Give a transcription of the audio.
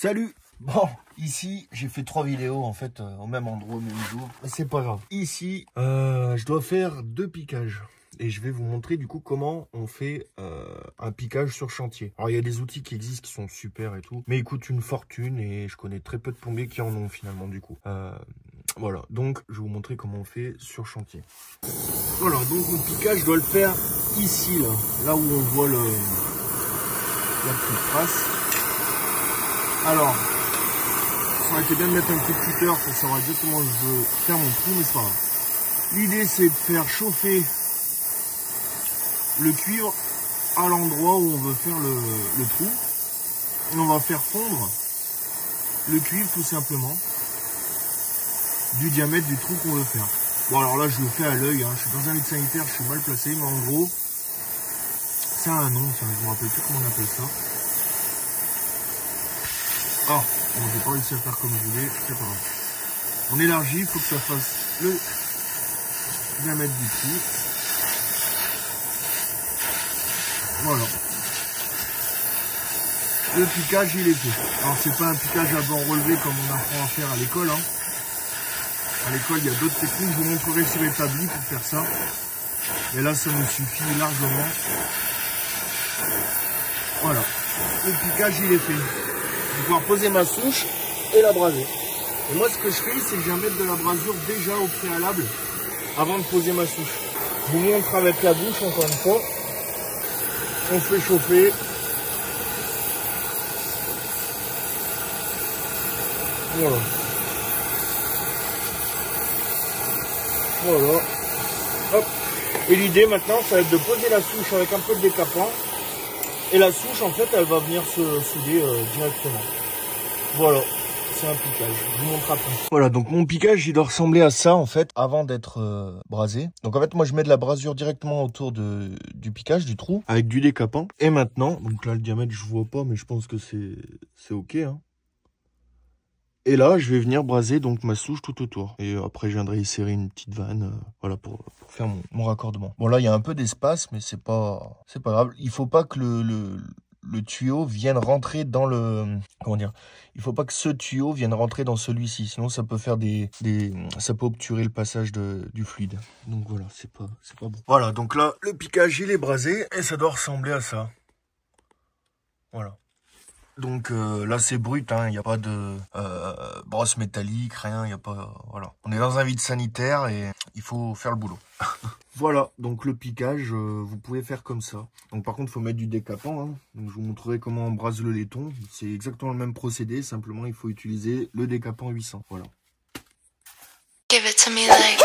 Salut. Bon, ici, j'ai fait 3 vidéos, en fait, au même endroit, au même jour. Mais c'est pas grave. Ici, je dois faire 2 piquages. Et je vais vous montrer, du coup, comment on fait un piquage sur chantier. Alors, il y a des outils qui existent, qui sont super et tout. Mais ils coûtent une fortune et je connais très peu de plombiers qui en ont, finalement, du coup. Voilà, donc, je vais vous montrer comment on fait sur chantier. Voilà, donc, mon piquage, je dois le faire ici, là où on voit la petite trace. Alors, ça aurait été bien de mettre un petit cutter pour savoir exactement comment je veux faire mon trou, mais c'est pas grave. L'idée, c'est de faire chauffer le cuivre à l'endroit où on veut faire le trou. Et on va faire fondre le cuivre tout simplement du diamètre du trou qu'on veut faire. Bon, alors là, je le fais à l'œil, hein. Je suis dans un vide sanitaire, je suis mal placé, mais en gros, c'est un nom, je me rappelle plus comment on appelle ça. Ah, bon, j'ai pas réussi à faire comme je voulais, c'est pas grave. On élargit, il faut que ça fasse le diamètre du trou. Voilà. Le piquage, il est fait. Alors, c'est pas un piquage à bord relevé comme on apprend à faire à l'école, hein. À l'école, il y a d'autres techniques, je vous montrerai sur l'établi pour faire ça. Et là, ça nous suffit largement. Voilà. Le piquage, il est fait. Je vais pouvoir poser ma souche et la braser. Et moi, ce que je fais, c'est que je viens mettre de la brasure déjà au préalable avant de poser ma souche. Je vous montre avec la bouche, encore une fois. On fait chauffer. Voilà. Voilà. Hop. Et l'idée maintenant, ça va être de poser la souche avec un peu de décapant. Et la souche, en fait, elle va venir se souder directement. Voilà. C'est un piquage. Je vous montre après. Voilà, donc mon piquage, il doit ressembler à ça, en fait, avant d'être brasé. Donc, en fait, moi, je mets de la brasure directement autour du piquage, du trou, avec du décapant. Et maintenant, donc là, le diamètre, je vois pas, mais je pense que c'est OK, hein. Et là, je vais venir braser donc ma souche tout autour. Et après, je viendrai y serrer une petite vanne, voilà, pour faire mon raccordement. Bon, là, il y a un peu d'espace, mais c'est pas grave. Il faut pas que le tuyau vienne rentrer dans le... Comment dire? Il faut pas que ce tuyau vienne rentrer dans celui-ci. Sinon, ça peut faire ça peut obturer le passage du fluide. Donc voilà, c'est pas bon. Voilà, donc là, le piquage, il est brasé et ça doit ressembler à ça. Voilà. Donc là c'est brut, hein, il n'y a pas de brosse métallique, rien, il n'y a pas... Voilà. On est dans un vide sanitaire et il faut faire le boulot. Voilà, donc le piquage, vous pouvez faire comme ça. Donc par contre, il faut mettre du décapant, hein. Donc, je vous montrerai comment on brase le laiton. C'est exactement le même procédé, simplement il faut utiliser le décapant 800. Voilà. Give it to me like